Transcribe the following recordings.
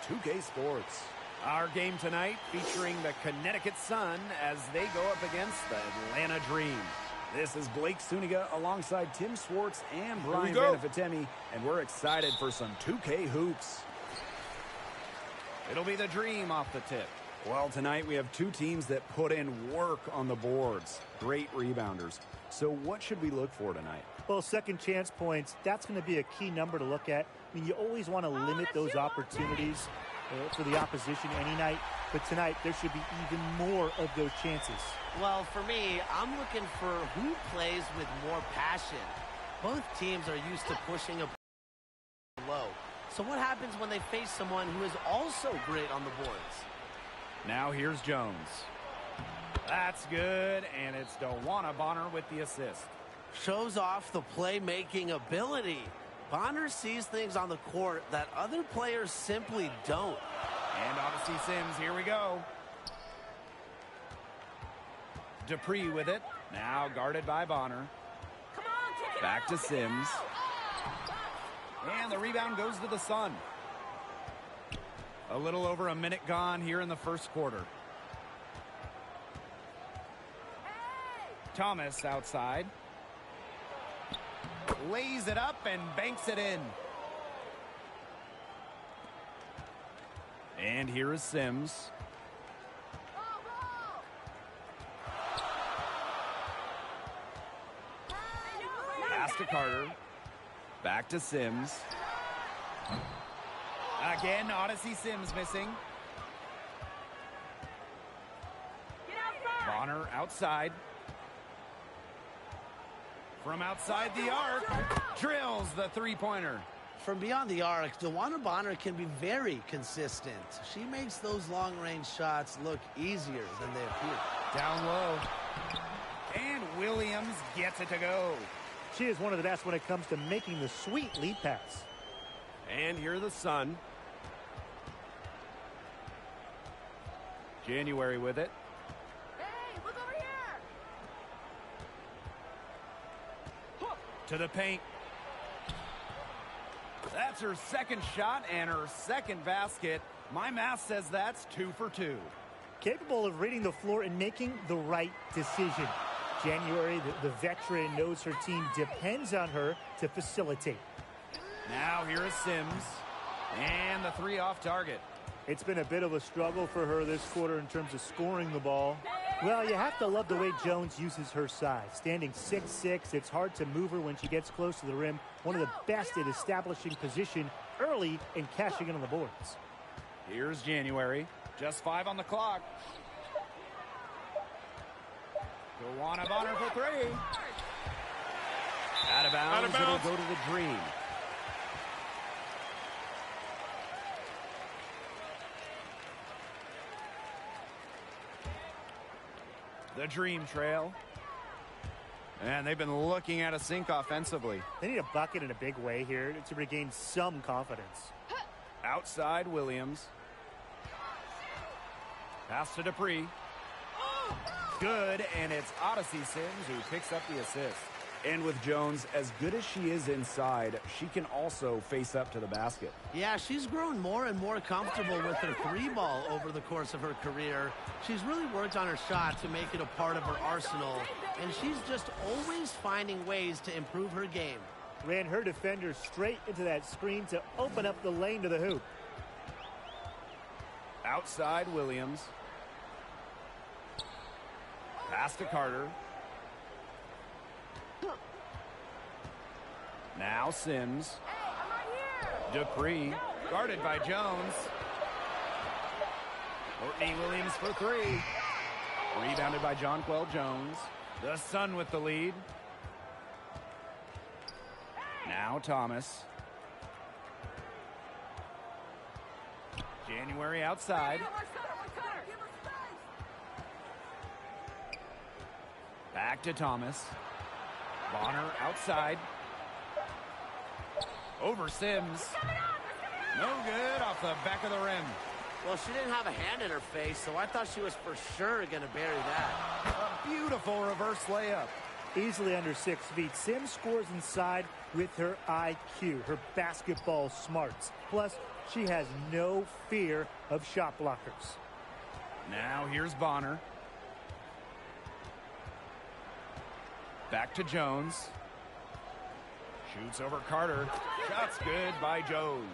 2K Sports. Our game tonight featuring the Connecticut Sun as they go up against the Atlanta Dream. This is Blake Suniga alongside Tim Swartz and Brian Vanafitemi, and we're excited for some 2K hoops. It'll be the Dream off the tip. Well, tonight we have two teams that put in work on the boards. Great rebounders. So what should we look for tonight? Well, second chance points, that's going to be a key number to look at. I mean, you always want to limit those opportunities for the opposition any night. But tonight, there should be even more of those chances. Well, for me, I'm looking for who plays with more passion. Both teams are used to pushing a low. So what happens when they face someone who is also great on the boards? Now here's Jones. That's good, and it's Dawana Bonner with the assist. Shows off the playmaking ability. Bonner sees things on the court that other players simply don't. And Odyssey Sims, here we go. Dupree with it. Now guarded by Bonner. Back to Sims. And the rebound goes to the Sun. A little over a minute gone here in the first quarter. Thomas outside. Lays it up and banks it in. And here is Sims. Pass to Carter. Back to Sims. Again, Odyssey Sims missing. Bonner outside. From outside the arc, drills the three-pointer. From beyond the arc, Dawana Bonner can be very consistent. She makes those long-range shots look easier than they appear. Down low. And Williams gets it to go. She is one of the best when it comes to making the sweet lead pass. And here the Sun. January with it. Hey, look over here. To the paint. That's her second shot and her second basket. My math says that's 2 for 2. Capable of reading the floor and making the right decision. January, the veteran, knows her team depends on her to facilitate. Now here is Sims. And the three off target. It's been a bit of a struggle for her this quarter in terms of scoring the ball. Well, you have to love the way Jones uses her size. Standing 6'6", it's hard to move her when she gets close to the rim. One of the best at establishing position early and cashing in on the boards. Here's January. Just 5 on the clock. Dawana Bonner for 3. Out of bounds. It'll go to the Dream. The Dream trail. And they've been looking at a sink offensively. They need a bucket in a big way here to regain some confidence. Outside Williams. Pass to Dupree. Good, and it's Odyssey Sims who picks up the assist. And with Jones, as good as she is inside, she can also face up to the basket. Yeah, she's grown more and more comfortable with her three ball over the course of her career. She's really worked on her shot to make it a part of her arsenal, and she's just always finding ways to improve her game. Ran her defender straight into that screen to open up the lane to the hoop. Outside Williams. Pass to Carter. Now Sims. Dupree, guarded by Jones. Courtney Williams for 3. Rebounded by Jonquel Jones. The Sun with the lead. Now Thomas. January outside. Back to Thomas. Bonner outside. Over Sims. No good off the back of the rim. Well, she didn't have a hand in her face, so I thought she was for sure going to bury that. A beautiful reverse layup. Easily under 6 feet. Sims scores inside with her IQ, her basketball smarts. Plus, she has no fear of shot blockers. Now here's Bonner. Back to Jones. Shoots over Carter. Shot's good by Jones.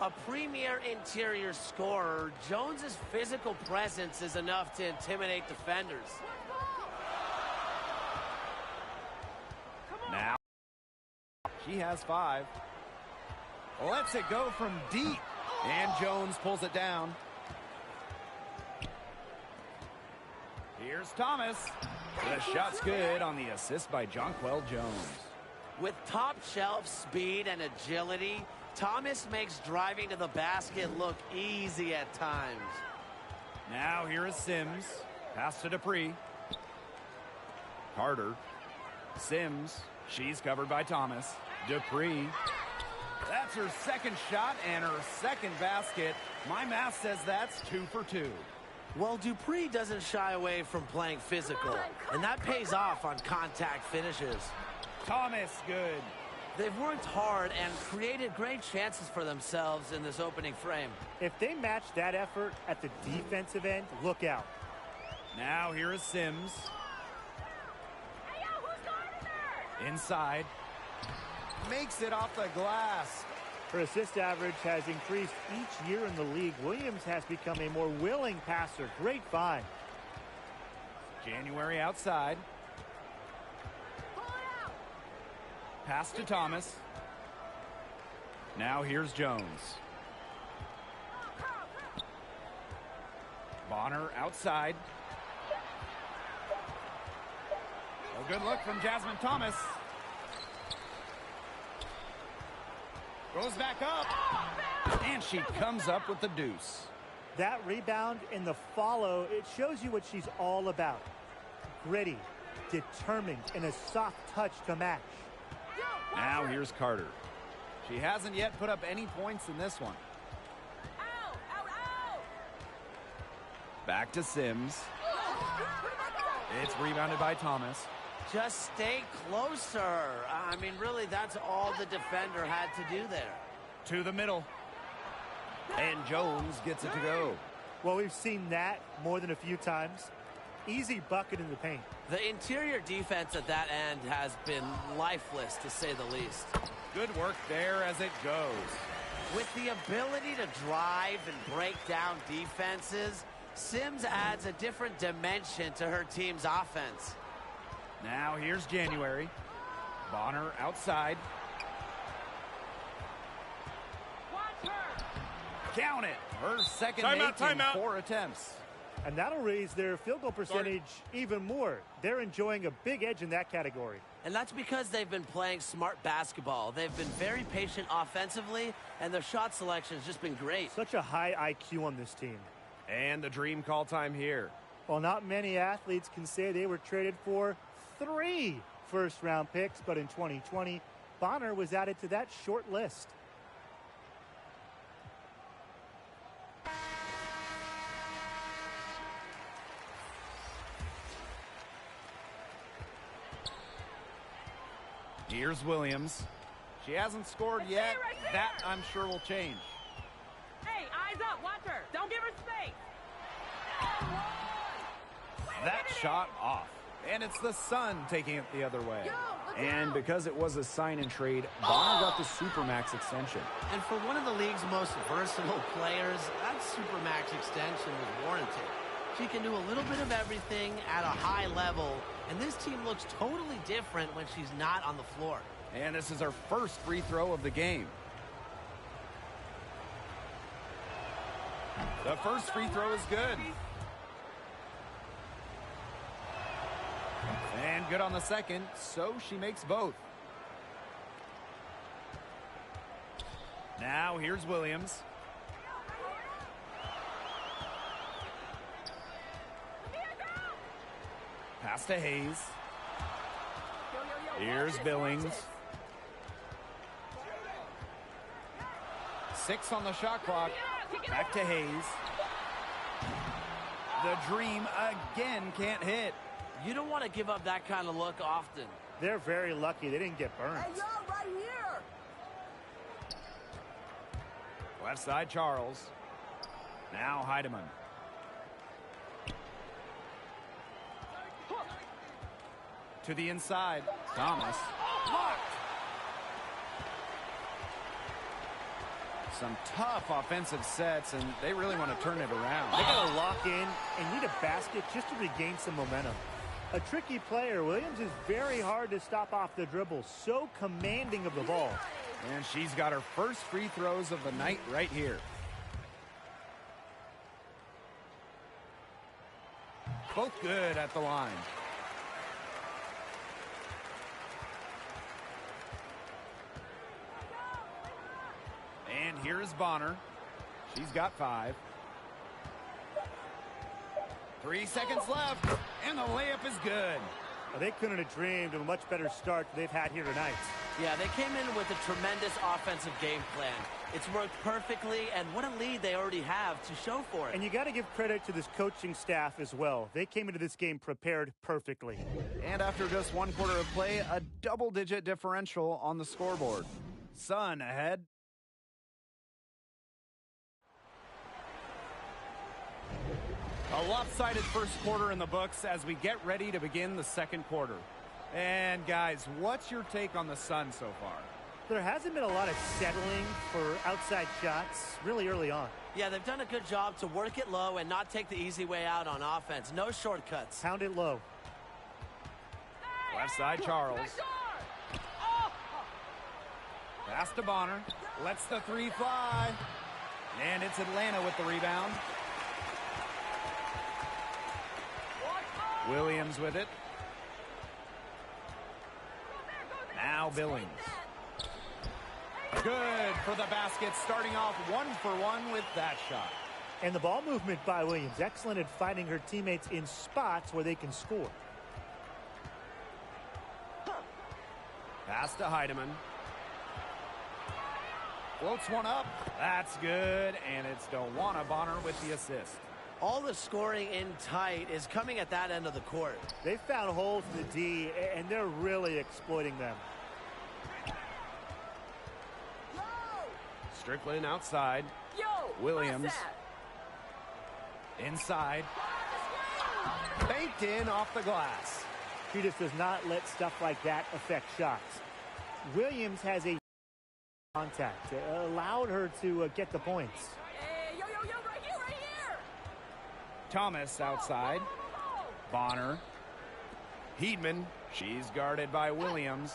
A premier interior scorer, Jones's physical presence is enough to intimidate defenders. Now she has 5. Lets it go from deep. And Jones pulls it down. Here's Thomas. The shot's good on the assist by Jonquel Jones. With top shelf speed and agility, Thomas makes driving to the basket look easy at times. Now here is Sims. Pass to Dupree. Carter. Sims. She's covered by Thomas. Dupree. That's her second shot and her second basket. My math says that's 2 for 2. Well, Dupree doesn't shy away from playing physical, and that pays off on contact finishes. Thomas, good. They've worked hard and created great chances for themselves in this opening frame. If they match that effort at the defensive end, look out. Now here is Sims. Hey, yo, who's guarding there? Inside. Makes it off the glass. Her assist average has increased each year in the league. Williams has become a more willing passer. Great find. January outside. Pass to Thomas. Now here's Jones. Bonner outside. A good look from Jasmine Thomas. Goes back up. And she comes up with the deuce. That rebound and the follow, it shows you what she's all about. Gritty, determined, and a soft touch to match. Now here's Carter. She hasn't yet put up any points in this one. Back to Sims. It's rebounded by Thomas. Just stay closer. I mean, really, that's all the defender had to do there. To the middle. And Jones gets it to go. Well, we've seen that more than a few times. Easy bucket in the paint. The interior defense at that end has been lifeless, to say the least. Good work there as it goes. With the ability to drive and break down defenses, Sims adds a different dimension to her team's offense. Now here's January. Bonner outside. Count it. Her second make in 4 attempts. And that'll raise their field goal percentage even more. They're enjoying a big edge in that category. And that's because they've been playing smart basketball. They've been very patient offensively, and their shot selection has just been great. Such a high IQ on this team. And the dream call time here. Well, not many athletes can say they were traded for 3 first-round picks, but in 2020, Bonner was added to that short list. Here's Williams. She hasn't scored yet. That, I'm sure, will change. Hey, eyes up. Watch her. Don't give her space. That shot off. And it's the Sun taking it the other way. And because it was a sign and trade, Bonner got the Supermax extension. And for one of the league's most versatile players, that Supermax extension was warranted. She can do a little bit of everything at a high level, and this team looks totally different when she's not on the floor. And this is her first free throw of the game. The first free throw is good. And good on the second, so she makes both. Now here's Williams. Pass to Hayes. Here's Billings. 6 on the shot clock. Back to Hayes. The dream again can't hit. You don't want to give up that kind of look often. They're very lucky they didn't get burned. Hey, yo, right here. Left side, Charles. Now Heidemann. To the inside. Thomas. Blocked. Some tough offensive sets, and they really want to turn it around. They got to lock in and need a basket just to regain some momentum. A tricky player. Williams is very hard to stop off the dribble. So commanding of the ball. And she's got her first free throws of the night right here. Both good at the line. And here's Bonner. She's got 5. 3 seconds left, and the layup is good. Well, they couldn't have dreamed of a much better start they've had here tonight. Yeah, they came in with a tremendous offensive game plan. It's worked perfectly, and what a lead they already have to show for it. And you got to give credit to this coaching staff as well. They came into this game prepared perfectly. And after just 1 quarter of play, a double-digit differential on the scoreboard. Sun ahead. A lopsided first quarter in the books as we get ready to begin the second quarter. And guys, what's your take on the Sun so far? There hasn't been a lot of settling for outside shots really early on. Yeah, they've done a good job to work it low and not take the easy way out on offense. No shortcuts. Pound it low. Left side, Charles. Pass to Bonner. Lets the 3 fly. And it's Atlanta with the rebound. Williams with it. Now Billings. Good for the basket, starting off 1 for 1 with that shot. And the ball movement by Williams. Excellent at finding her teammates in spots where they can score. Pass to Heidemann. Floats one up. That's good, and it's Dewana Bonner with the assist. All the scoring in tight is coming at that end of the court. They found holes in the D, and they're really exploiting them. Strickland outside. Yo, Williams. Inside. Banked in off the glass. She just does not let stuff like that affect shots. Williams has a contact. Allowed her to get the points. Hey, yo, right here. Thomas outside. Bonner. Heedman. She's guarded by Williams.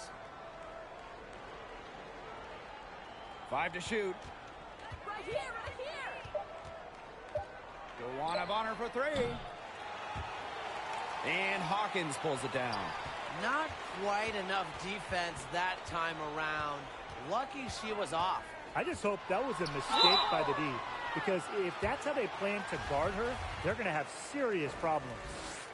5 to shoot. Right here. Dewana Bonner for 3. And Hawkins pulls it down. Not quite enough defense that time around. Lucky she was off. I just hope that was a mistake by the D, because if that's how they plan to guard her, they're going to have serious problems.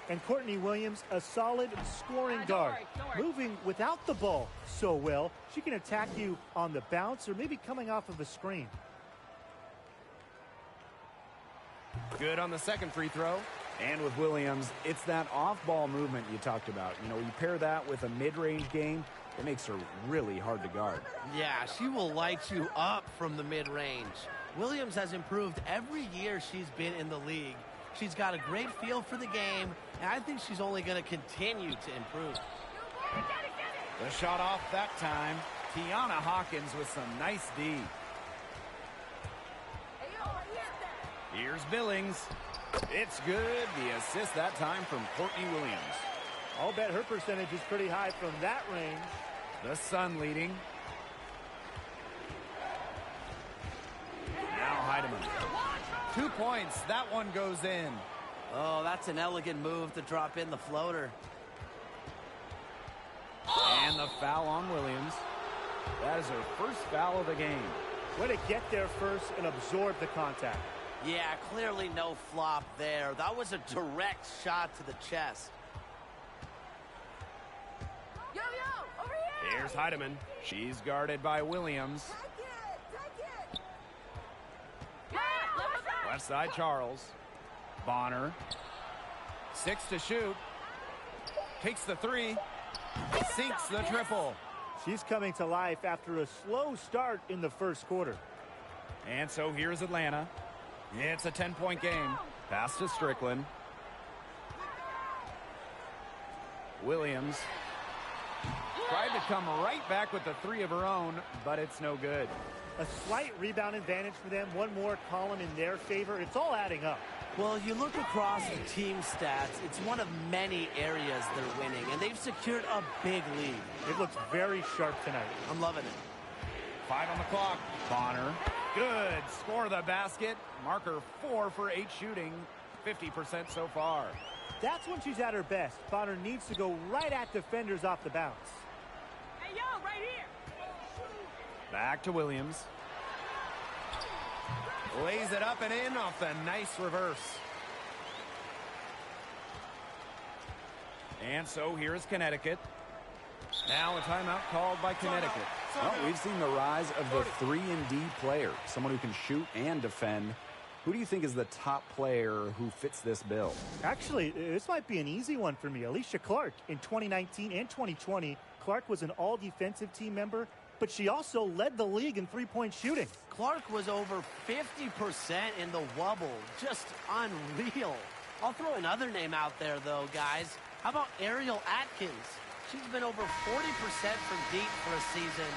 And Courtney Williams, a solid scoring guard. Don't worry. Moving without the ball so well, she can attack you on the bounce or maybe coming off of a screen. Good on the second free throw. And with Williams, it's that off-ball movement you talked about. You know, you pair that with a mid-range game, it makes her really hard to guard. Yeah, she will light you up from the mid-range. Williams has improved every year she's been in the league. She's got a great feel for the game, and I think she's only going to continue to improve. The shot off that time. Tiana Hawkins with some nice D. Here's Billings. It's good. The assist that time from Courtney Williams. I'll bet her percentage is pretty high from that range. The Sun leading. Now Heidemann. 2 points. That one goes in. Oh, that's an elegant move to drop in the floater. And the foul on Williams. That is her first foul of the game. Way to get there first and absorb the contact. Yeah, clearly no flop there. That was a direct shot to the chest. Yo, over here. Here's Heidemann. She's guarded by Williams. Take it. Left side, Charles. Bonner. 6 to shoot. Takes the three. Sinks the triple. She's coming to life after a slow start in the first quarter. And so here's Atlanta. It's a 10-point game. Pass to Strickland. Williams tried to come right back with the three of her own, but it's no good. A slight rebound advantage for them. One more column in their favor. It's all adding up. Well, you look across the team stats, it's one of many areas they're winning, and they've secured a big lead. It looks very sharp tonight. I'm loving it. 5 on the clock. Bonner. Good. Score the basket. Marker 4 for 8 shooting. 50% so far. That's when she's at her best. Bonner needs to go right at defenders off the bounce. Hey, yo, right here. Back to Williams. Lays it up and in off the nice reverse. And so here's Connecticut. Now a timeout called by Connecticut. Well, we've seen the rise of the 3-and-D player, someone who can shoot and defend. Who do you think is the top player who fits this bill? Actually, this might be an easy one for me. Alicia Clark. In 2019 and 2020, Clark was an all-defensive team member, but she also led the league in three-point shooting. Clark was over 50% in the wobble. Just unreal. I'll throw another name out there, though, guys. How about Ariel Atkins? She's been over 40% from deep for a season,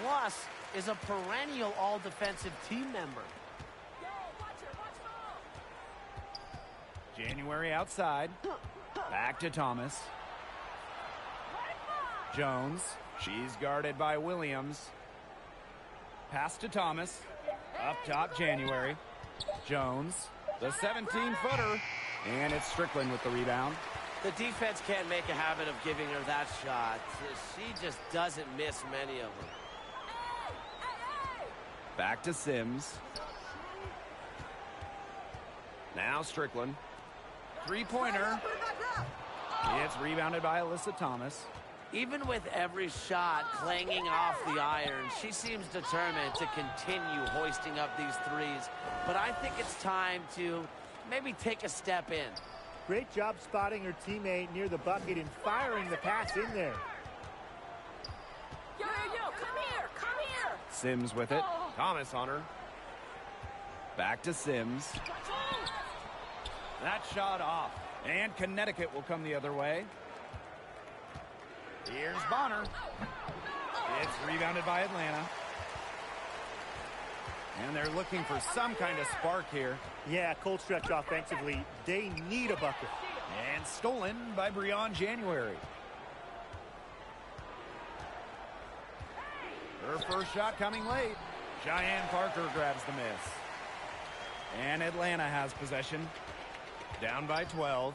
plus is a perennial all-defensive team member. January outside. Back to Thomas. Jones. She's guarded by Williams. Pass to Thomas. Up top, January. Jones. The 17-footer. And it's Strickland with the rebound. The defense can't make a habit of giving her that shot. She just doesn't miss many of them. Back to Sims. Now Strickland. Three-pointer. It's rebounded by Alyssa Thomas. Even with every shot clanging off the iron, she seems determined to continue hoisting up these threes. But I think it's time to maybe take a step in. Great job spotting her teammate near the bucket and firing the pass in there. Yo, come here. Sims with it. Thomas on her. Back to Sims. That shot off. And Connecticut will come the other way. Here's Bonner. It's rebounded by Atlanta. And they're looking for some kind of spark here. Yeah, cold stretch offensively. They need a bucket. And stolen by Breon January. Her first shot coming late. Cheyenne Parker grabs the miss. And Atlanta has possession. Down by 12.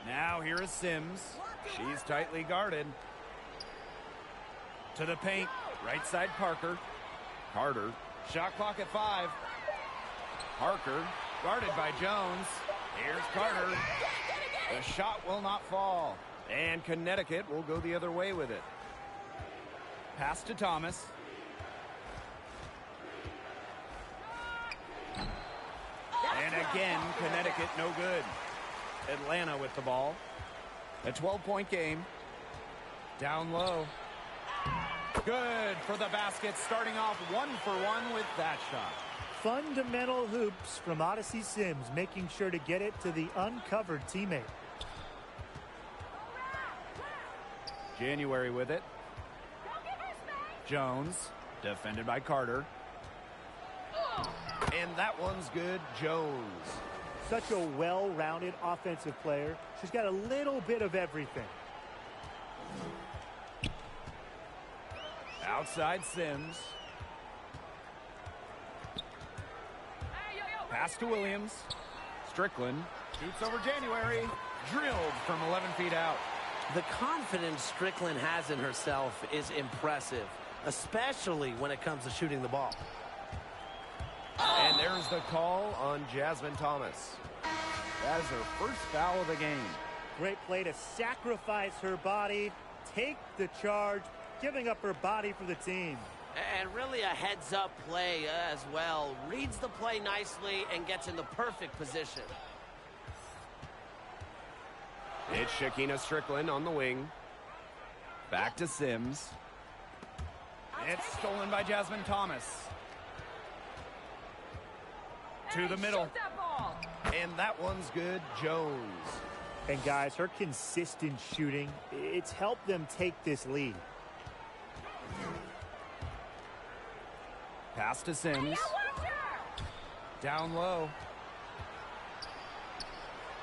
Now here is Sims. She's tightly guarded. To the paint. Right side Parker. Carter. Shot clock at 5. Parker guarded by Jones. Here's Carter. The shot will not fall. And Connecticut will go the other way with it. Pass to Thomas. And again, Connecticut no good. Atlanta with the ball. A 12-point game. Down low. Good for the basket, starting off 1 for 1 with that shot. Fundamental hoops from Odyssey Sims, making sure to get it to the uncovered teammate. January with it. Jones, defended by Carter. And that one's good. Jones. Such a well-rounded offensive player. She's got a little bit of everything. Outside Sims. Pass to Williams. Strickland shoots over January. Drilled from 11 feet out. The confidence Strickland has in herself is impressive, especially when it comes to shooting the ball. And there's the call on Jasmine Thomas. That is her first foul of the game. Great play to sacrifice her body, take the charge, giving up her body for the team. And really a heads-up play as well. Reads the play nicely and gets in the perfect position. It's Shakina Strickland on the wing. Back to Sims. It's stolen by Jasmine Thomas. To the middle. And that one's good. Jones. And guys, her consistent shooting, it's helped them take this lead. Pass to Sims. Down low.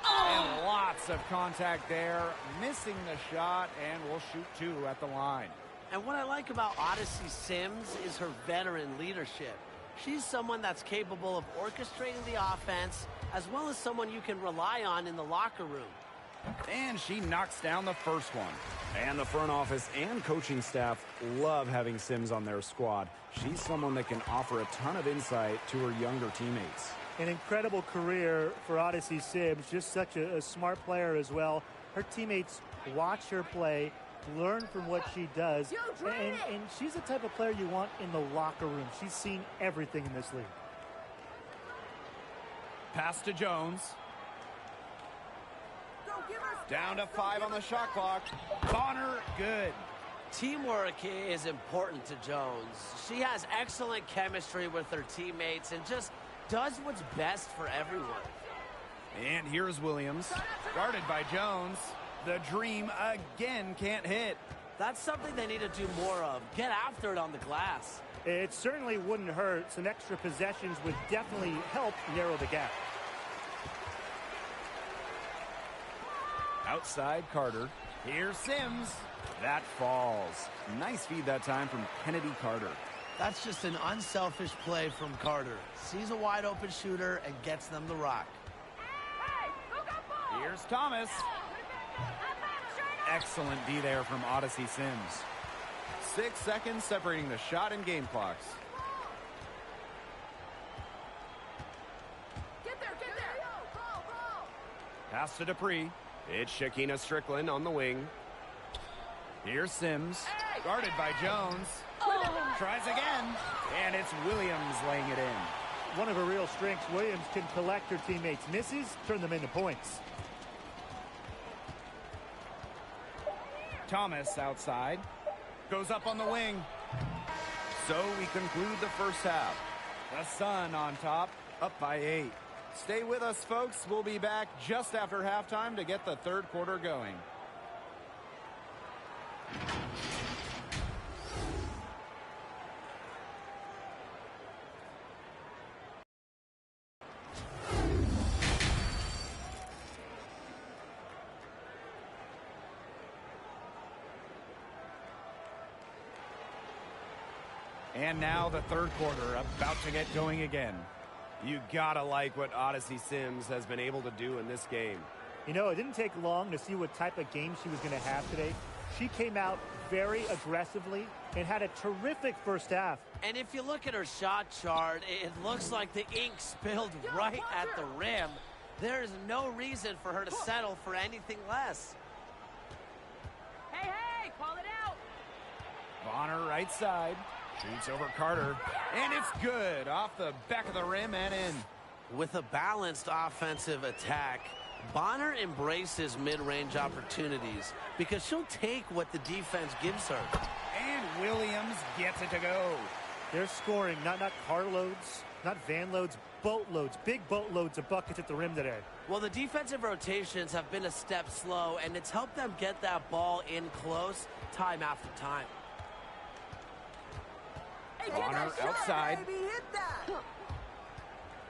And lots of contact there. Missing the shot, and will shoot 2 at the line. And what I like about Odyssey Sims is her veteran leadership. She's someone that's capable of orchestrating the offense, as well as someone you can rely on in the locker room. And she knocks down the first one. And the front office and coaching staff love having Sims on their squad. She's someone that can offer a ton of insight to her younger teammates. An incredible career for Odyssey Sims, just such a smart player as well. Her teammates watch her play, learn from what she does, and she's the type of player you want in the locker room. She's seen everything in this league. Pass to Jones. Down to 5 on the shot clock. Bonner, good. Teamwork is important to Jones. She has excellent chemistry with her teammates and just does what's best for everyone. And here's Williams. Guarded by Jones. The dream again can't hit. That's something they need to do more of. Get after it on the glass. It certainly wouldn't hurt. Some extra possessions would definitely help narrow the gap. Outside Carter. Here's Sims. That falls. Nice feed that time from Kennedy Carter. That's just an unselfish play from Carter. Sees a wide open shooter and gets them the rock. Here's Thomas. Excellent D there from Odyssey Sims. 6 seconds separating the shot and game clocks. Get there. Pass to Dupree. It's Shakina Strickland on the wing. Here's Sims. Guarded by Jones. Tries again. And it's Williams laying it in. One of her real strengths, Williams can collect her teammates' misses, turn them into points. Thomas outside. Goes up on the wing. So we conclude the first half. The Sun on top, up by 8. Stay with us, folks. We'll be back just after halftime to get the third quarter going. And now the third quarter about to get going again. You gotta like what Odyssey Sims has been able to do in this game. You know, it didn't take long to see what type of game she was going to have today. She came out very aggressively and had a terrific first half. And if you look at her shot chart, it looks like the ink spilled right at the rim. There is no reason for her to settle for anything less. Hey, call it out. Bonner right side. Shoots over Carter. And it's good. Off the back of the rim and in. With a balanced offensive attack, Bonner embraces mid-range opportunities because she'll take what the defense gives her. And Williams gets it to go. They're scoring not carloads, not van loads, boatloads, big boatloads of buckets at the rim today. Well, the defensive rotations have been a step slow, and it's helped them get that ball in close time after time. Bonner outside.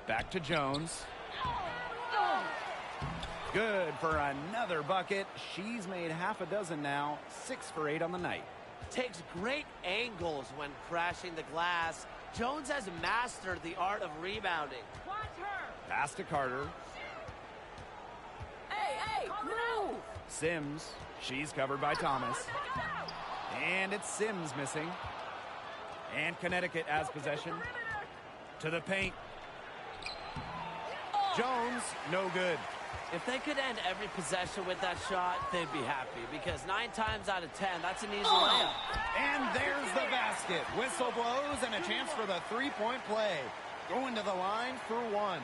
Back to Jones. Good for another bucket. She's made half a dozen now. 6 for 8 on the night. Takes great angles when crashing the glass. Jones has mastered the art of rebounding. Watch her. Pass to Carter. Hey, move. Sims. She's covered by Thomas. And it's Sims missing. And Connecticut has possession. To the paint. Jones, no good. If they could end every possession with that shot, they'd be happy, because 9 times out of 10, that's an easy layup. And there's the basket. Whistle blows and a chance for the three-point play. Going to the line for 1.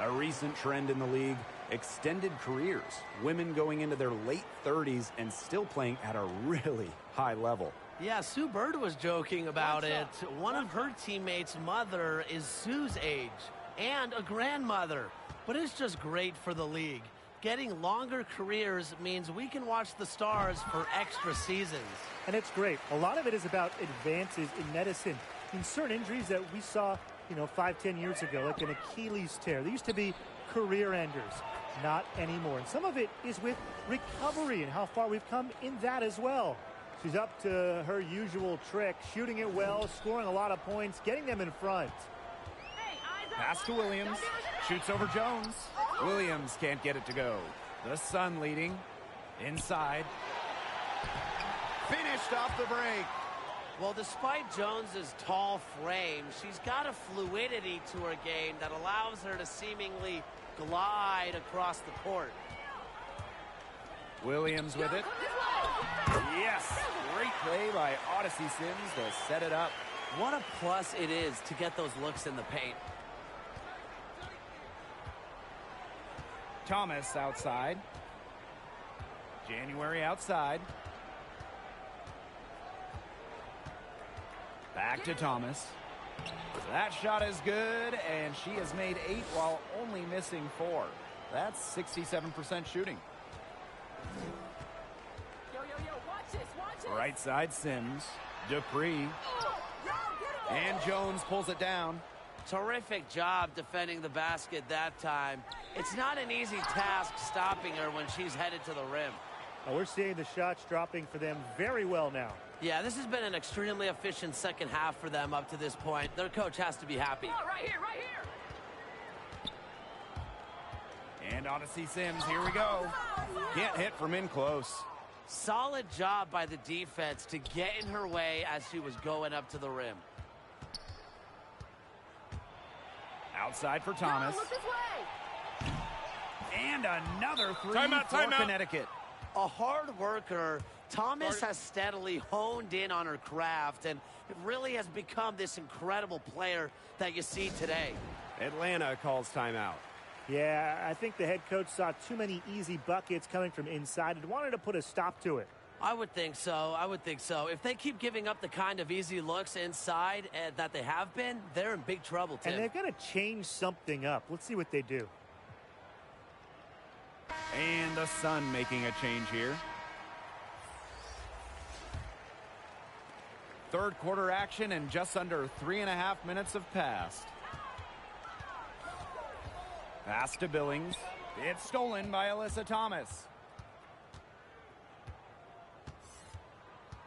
A recent trend in the league, Extended careers. Women going into their late 30s and still playing at a really high level. Yeah, Sue Bird was joking about it. One of her teammates' mother is Sue's age and a grandmother. But it's just great for the league. Getting longer careers means we can watch the stars for extra seasons. And it's great. A lot of it is about advances in medicine. In certain injuries that we saw, 5-10 years ago, like an Achilles tear, they used to be career enders. Not anymore. And some of it is with recovery and how far we've come in that as well. She's up to her usual trick, shooting it well, scoring a lot of points, getting them in front. Pass to Williams. Shoots over Jones. Williams can't get it to go. The Sun leading. Inside. Finished off the break. Well, despite Jones's tall frame, she's got a fluidity to her game that allows her to seemingly glide across the court. Williams with it. Yes, great play by Odyssey Sims to set it up. What a plus it is to get those looks in the paint. Thomas outside. January outside. Back to Thomas. That shot is good, and she has made 8 while only missing 4. That's 67% shooting. Watch this. Right side Sims. Dupree. And Jones pulls it down. Terrific job defending the basket that time. It's not an easy task stopping her when she's headed to the rim. We're seeing the shots dropping for them very well now. Yeah, this has been an extremely efficient second half for them up to this point. Their coach has to be happy. Right here. And Odyssey Sims, here we go. Can't hit from in close. Solid job by the defense to get in her way as she was going up to the rim. Outside for Thomas. Look this way. And another 3 Timeout, for timeout. Connecticut. A hard worker, Thomas has steadily honed in on her craft and it really has become this incredible player that you see today. Atlanta calls timeout. Yeah, I think the head coach saw too many easy buckets coming from inside and wanted to put a stop to it. I would think so. If they keep giving up the kind of easy looks inside that they have been, they're in big trouble, Tim. And they're going to change something up. Let's see what they do. And the Sun making a change here. Third quarter action and just under 3.5 minutes have passed. Pass to Billings. It's stolen by Alyssa Thomas.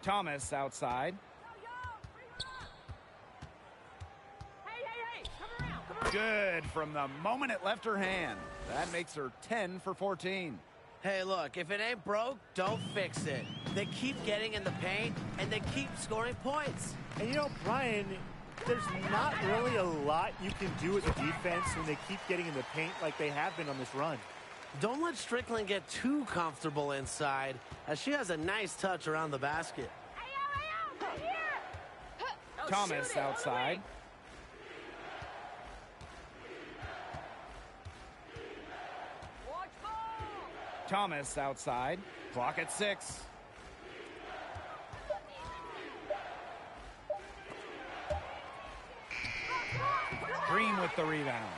Thomas outside. Hey, come around. Good from the moment it left her hand. That makes her 10 for 14. Hey, look, if it ain't broke, don't fix it. They keep getting in the paint, and they keep scoring points. And Brian, there's not really a lot you can do as a defense when they keep getting in the paint like they have been on this run. Don't let Strickland get too comfortable inside, as she has a nice touch around the basket. Hey, here. Thomas outside. Watch ball. Thomas outside. Clock at 6. Green with the rebound.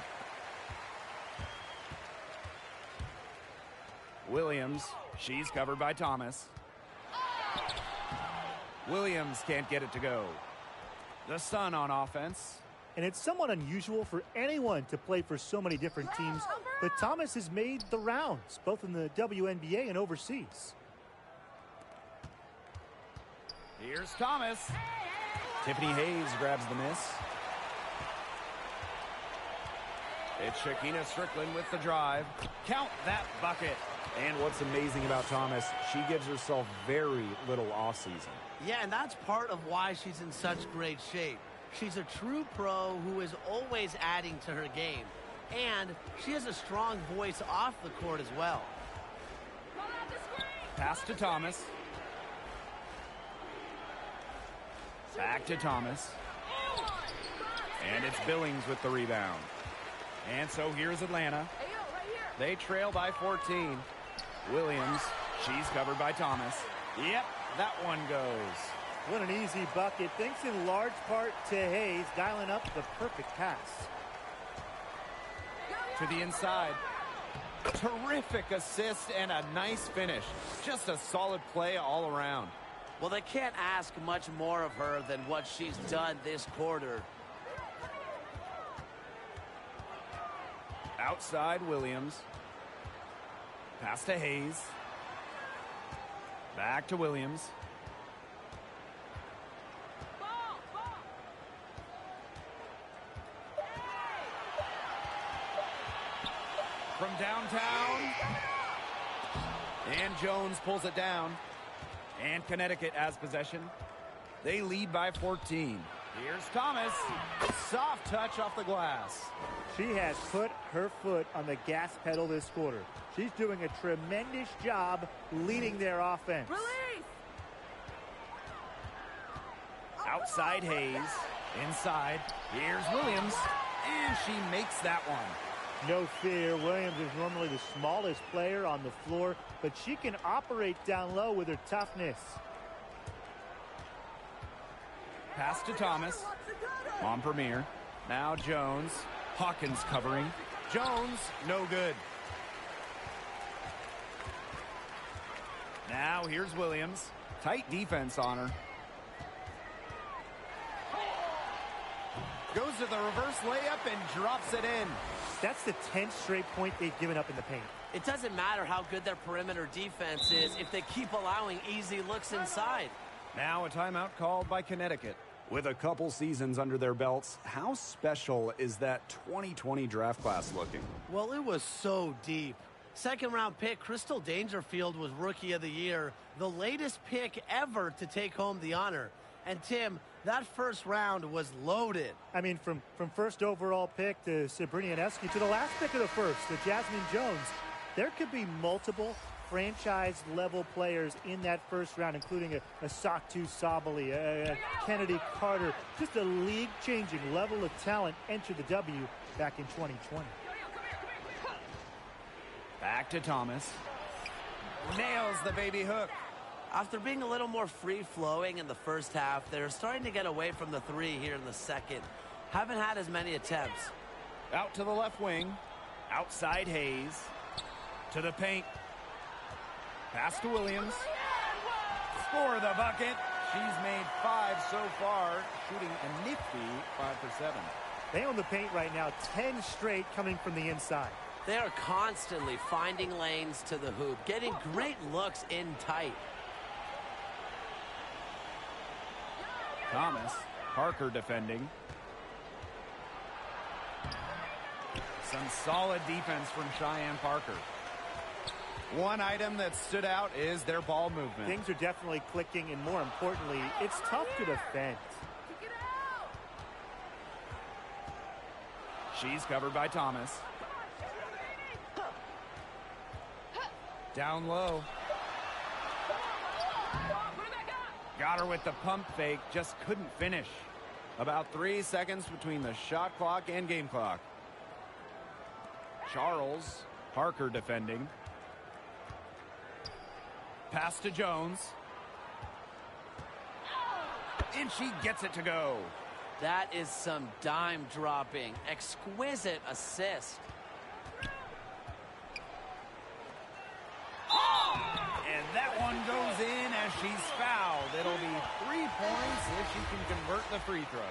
Williams. She's covered by Thomas. Williams can't get it to go. The Sun on offense. And it's somewhat unusual for anyone to play for so many different teams, but Thomas has made the rounds, both in the WNBA and overseas. Here's Thomas. Tiffany Hayes grabs the miss. It's Shakina Strickland with the drive. Count that bucket. And what's amazing about Thomas, she gives herself very little offseason. Yeah, and that's part of why she's in such great shape. She's a true pro who is always adding to her game. And she has a strong voice off the court as well. Pass to Thomas. Back to Thomas. And it's Billings with the rebound. And so here's Atlanta. They trail by 14. Williams, she's covered by Thomas. Yep, that one goes. What an easy bucket. Thanks in large part to Hayes dialing up the perfect pass. To the inside. Terrific assist and a nice finish. Just a solid play all around. Well, they can't ask much more of her than what she's done this quarter. Outside Williams. Pass to Hayes. Back to Williams. From downtown. And Jones pulls it down. And Connecticut has possession. They lead by 14. Here's Thomas. Soft touch off the glass. She has put her foot on the gas pedal this quarter. She's doing a tremendous job leading their offense. Release! Outside Hayes. Inside. Here's Williams. And she makes that one. No fear, Williams is normally the smallest player on the floor, but she can operate down low with her toughness. Pass to Thomas. On Premier. Now Jones. Hawkins covering. Jones, no good. Now here's Williams. Tight defense on her. Goes to the reverse layup and drops it in. That's the 10th straight point they've given up in the paint. It doesn't matter how good their perimeter defense is if they keep allowing easy looks inside. Now a timeout called by Connecticut. With a couple seasons under their belts, how special is that 2020 draft class looking? Well, it was so deep. Second-round pick Crystal Dangerfield was Rookie of the Year, the latest pick ever to take home the honor. And, Tim, that first round was loaded. I mean, from first overall pick to Sabrina Ionescu to the last pick of the first, to Jasmine Jones, there could be multiple franchise-level players in that first round, including a Satu Sabali, a Kennedy Carter. Just a league-changing level of talent entered the W back in 2020. Back to Thomas. Nails the baby hook. After being a little more free-flowing in the first half, they're starting to get away from the three here in the second. Haven't had as many attempts. Out to the left wing. Outside Hayes. To the paint. Pass to Williams. Score the bucket. She's made 5 so far, shooting a nifty 5 for 7. They own the paint right now, 10 straight coming from the inside. They are constantly finding lanes to the hoop, getting great looks in tight. Thomas. Parker defending. Some solid defense from Cheyenne Parker. One item that stood out is their ball movement. Things are definitely clicking, and more importantly, it's tough to defend. She's covered by Thomas. Down low. Got her with the pump fake, just couldn't finish. About 3 seconds between the shot clock and game clock. Charles. Parker defending. Pass to Jones. And she gets it to go. That is some dime dropping. Exquisite assist. And that one goes in as she's fouled. It'll be 3 points if she can convert the free throw.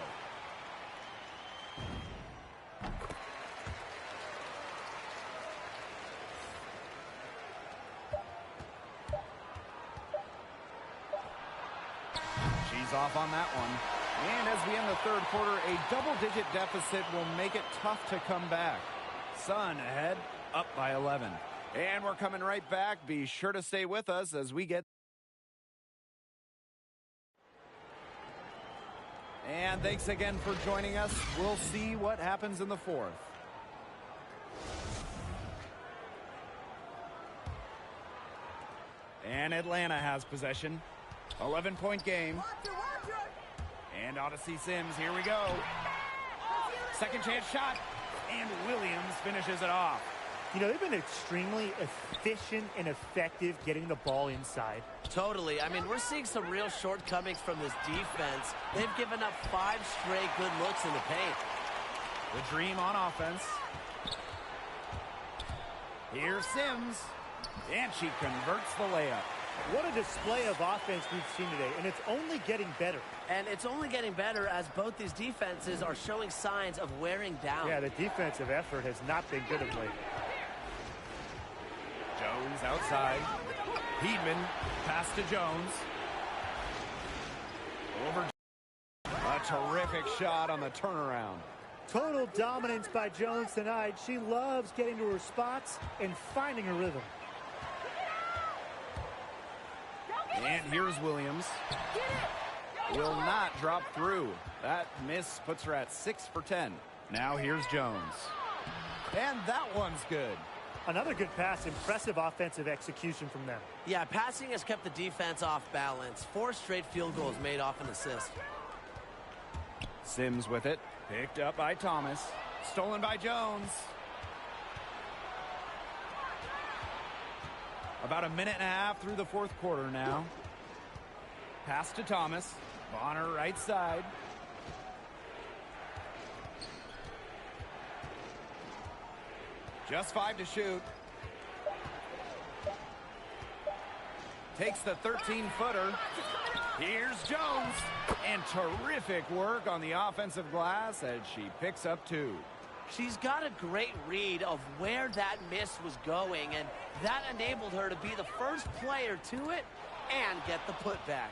She's off on that one. And as we end the third quarter, a double-digit deficit will make it tough to come back. Sun ahead, up by 11. And we're coming right back. Be sure to stay with us as we get... And thanks again for joining us. We'll see what happens in the fourth. And Atlanta has possession. 11-point game. And Odyssey Sims, here we go. Second chance shot. And Williams finishes it off. You know, they've been extremely efficient and effective getting the ball inside. Totally. I mean, we're seeing some real shortcomings from this defense. They've given up 5 straight good looks in the paint. The dream on offense. Here's Sims. And she converts the layup. What a display of offense we've seen today, and it's only getting better. And it's only getting better as both these defenses are showing signs of wearing down. Yeah, the defensive effort has not been good of late. Jones outside. Heedman, pass to Jones. Over. A terrific shot on the turnaround. Total dominance by Jones tonight. She loves getting to her spots and finding her rhythm. And here's Williams. Will not drop through. That miss puts her at 6 for 10. Now here's Jones. And that one's good. Another good pass. Impressive offensive execution from them. Yeah, passing has kept the defense off balance. 4 straight field goals made off an assist. Sims with it. Picked up by Thomas. Stolen by Jones. About a minute and a half through the fourth quarter now. Pass to Thomas. Bonner right side. Just 5 to shoot. Takes the 13-footer. Here's Jones. And terrific work on the offensive glass as she picks up 2. She's got a great read of where that miss was going, and that enabled her to be the first player to it and get the putback.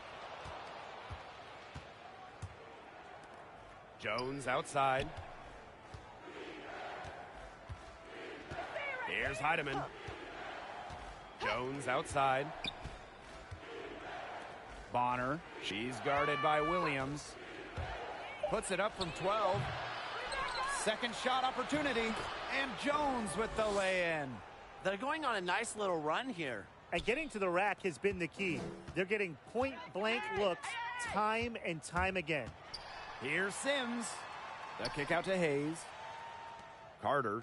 Jones outside. Here's Heidemann. Jones outside. Bonner. She's guarded by Williams. Puts it up from 12. Second shot opportunity. And Jones with the lay-in. They're going on a nice little run here. And getting to the rack has been the key. They're getting point-blank looks time and time again. Here's Sims. The kick out to Hayes. Carter.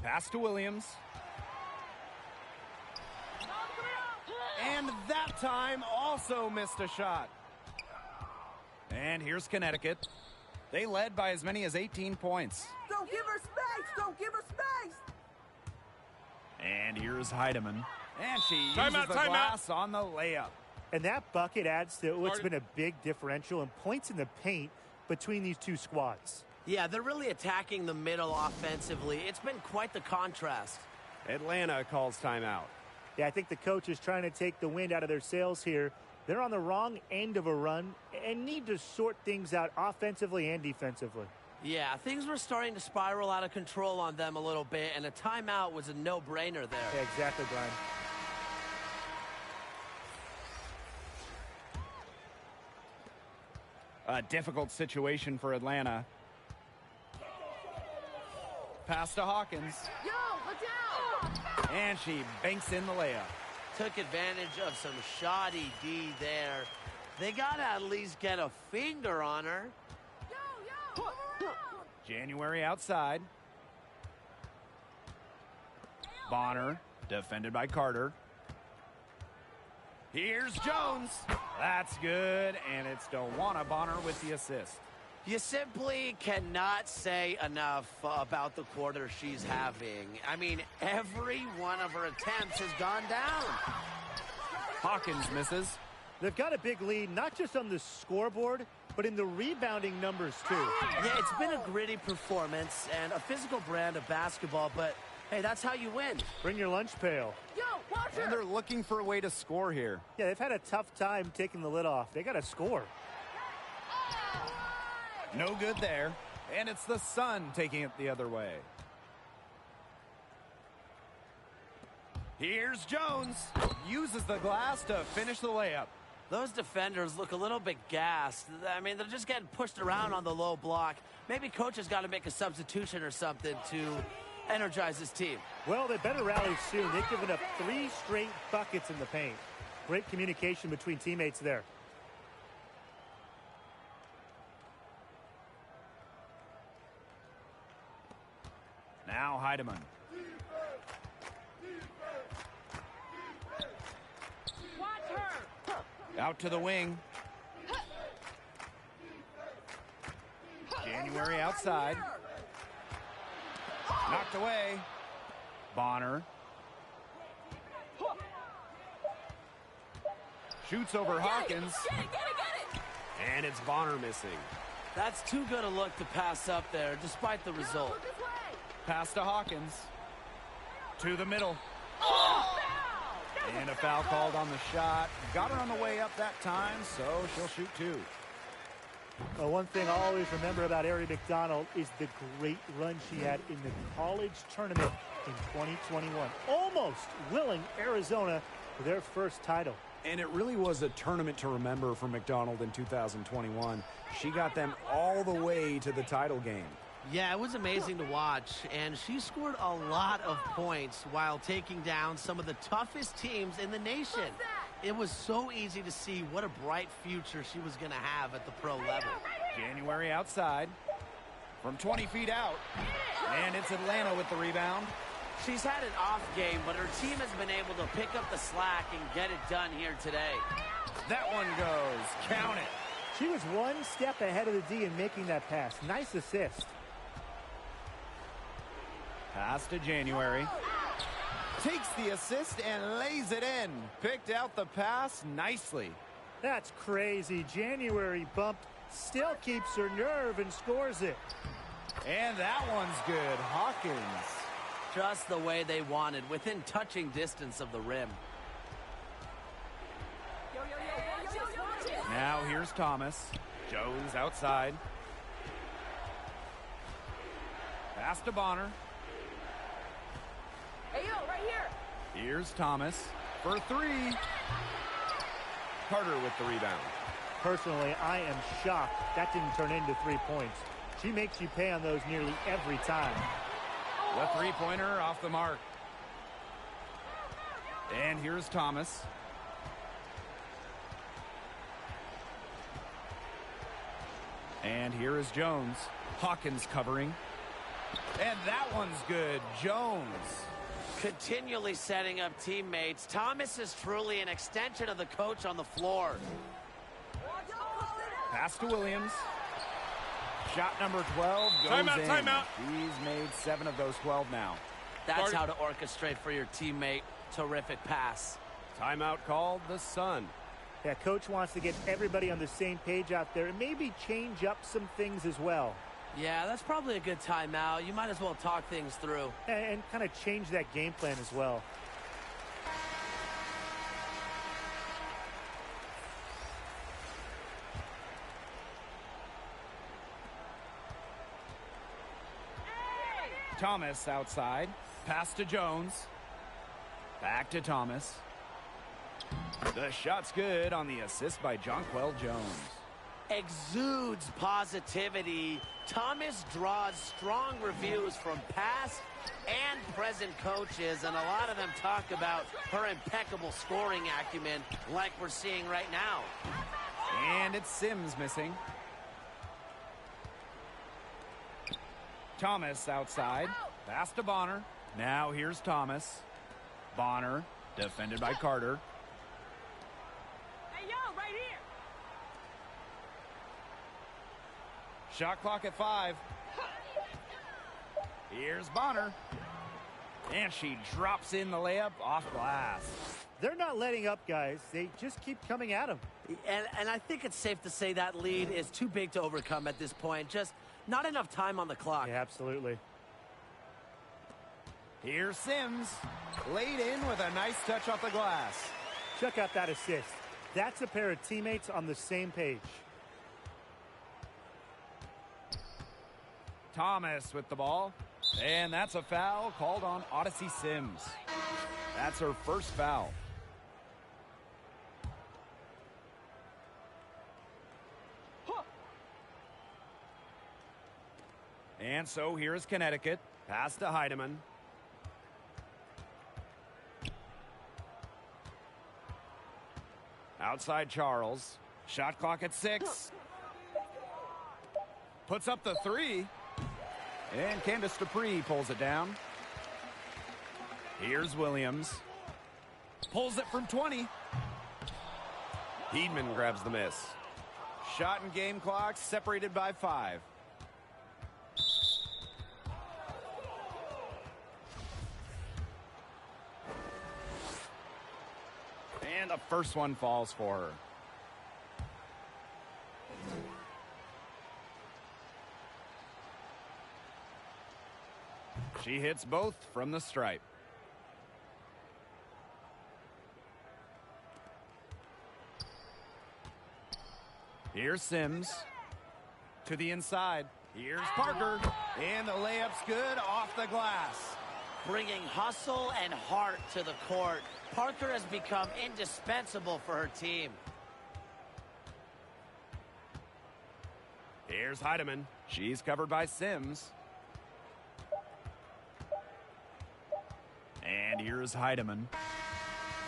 Pass to Williams. And that time also missed a shot. And here's Connecticut. They led by as many as 18 points. Don't give her space! Don't give her space! And here's Heidemann. And she uses the glass on the layup. And that bucket adds to what's been a big differential in points in the paint between these two squads. Yeah, they're really attacking the middle offensively. It's been quite the contrast. Atlanta calls timeout. Yeah, I think the coach is trying to take the wind out of their sails here. They're on the wrong end of a run and need to sort things out offensively and defensively. Yeah, things were starting to spiral out of control on them a little bit, and a timeout was a no-brainer there. Yeah, exactly, Brian. A difficult situation for Atlanta. Pass to Hawkins. Yo, look out! And she banks in the layup. Took advantage of some shoddy D there. They got to at least get a finger on her. Yo, move around! January outside. Bonner, defended by Carter. Here's Jones. That's good, and it's DeWanna Bonner with the assist. You simply cannot say enough about the quarter she's having. I mean, every one of her attempts has gone down. Hawkins misses. They've got a big lead, not just on the scoreboard, but in the rebounding numbers, too. Yeah, it's been a gritty performance and a physical brand of basketball, but, hey, that's how you win. Bring your lunch pail. Yo, watch her! And they're looking for a way to score here. Yeah, they've had a tough time taking the lid off. They got to score. No good there. And it's the Sun taking it the other way. Here's Jones. Uses the glass to finish the layup. Those defenders look a little bit gassed. I mean, they're just getting pushed around on the low block. Maybe coach has got to make a substitution or something to energize his team. Well, they better rally soon. They've given up 3 straight buckets in the paint. Great communication between teammates there. Now Heidemann. Watch her. Out to the wing. January outside. Knocked away. Bonner. Shoots over Hawkins. And it's Bonner missing. That's too good a look to pass up there, despite the result. Pass to Hawkins. To the middle. And a foul called on the shot. Got her on the way up that time, so she'll shoot two. Well, one thing I'll always remember about Aari McDonald is the great run she had in the college tournament in 2021. Almost willing Arizona for their first title. And it really was a tournament to remember for McDonald in 2021. She got them all the way to the title game. Yeah, it was amazing to watch, and she scored a lot of points while taking down some of the toughest teams in the nation. It was so easy to see what a bright future she was going to have at the pro level. January outside. From 20 feet out. And it's Atlanta with the rebound. She's had an off game, but her team has been able to pick up the slack and get it done here today. That one goes. Count it. She was one step ahead of the D in making that pass. Nice assist. Pass to January. Takes the assist and lays it in. Picked out the pass nicely. That's crazy. January bumped, still keeps her nerve and scores it. And that one's good. Hawkins. Just the way they wanted, within touching distance of the rim. Now here's Thomas. Jones outside. Pass to Bonner. Hey, yo, right here. Here's Thomas for three. Carter with the rebound. Personally, I am shocked that didn't turn into 3 points. She makes you pay on those nearly every time. The three-pointer off the mark. And here's Thomas. And here is Jones. Hawkins covering. And that one's good. Jones. Continually setting up teammates. Thomas is truly an extension of the coach on the floor. Pass to Williams. Shot number 12 goes in. Timeout. He's made 7 of those 12 now. That's how to orchestrate for your teammate. Terrific pass. Timeout called the Sun. Yeah, coach wants to get everybody on the same page out there and maybe change up some things as well. Yeah, that's probably a good timeout. You might as well talk things through. And kind of change that game plan as well. Thomas outside. Pass to Jones. Back to Thomas. The shot's good on the assist by Jonquel Jones. Exudes positivity. Thomas draws strong reviews from past and present coaches, and a lot of them talk about her impeccable scoring acumen like we're seeing right now. And it's Sims missing. Thomas outside. Pass to Bonner. Now here's Thomas. Bonner, defended by Carter. Hey, yo, right here. Shot clock at 5. Here's Bonner. And she drops in the layup off glass. They're not letting up, guys. They just keep coming at them. And I think it's safe to say that lead is too big to overcome at this point. Just not enough time on the clock. Yeah, absolutely. Here's Sims. Laid in with a nice touch off the glass. Check out that assist. That's a pair of teammates on the same page. Thomas with the ball. And that's a foul called on Odyssey Sims. That's her first foul. And so here's Connecticut. Pass to Heidemann. Outside Charles. Shot clock at 6. Puts up the 3. And Candace Dupree pulls it down. Here's Williams. Pulls it from 20. Heedman grabs the miss. Shot and game clock separated by 5. And the first one falls for her. She hits both from the stripe. Here's Sims. To the inside. Here's Parker. And the layup's good off the glass. Bringing hustle and heart to the court. Parker has become indispensable for her team. Here's Heidemann. She's covered by Sims. And here's Heidemann.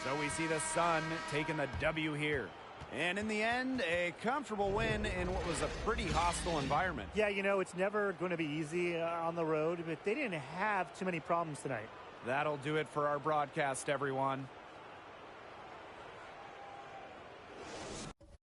So we see the Sun taking the W here. And in the end, a comfortable win in what was a pretty hostile environment. Yeah, you know, it's never going to be easy on the road, but they didn't have too many problems tonight. That'll do it for our broadcast, everyone.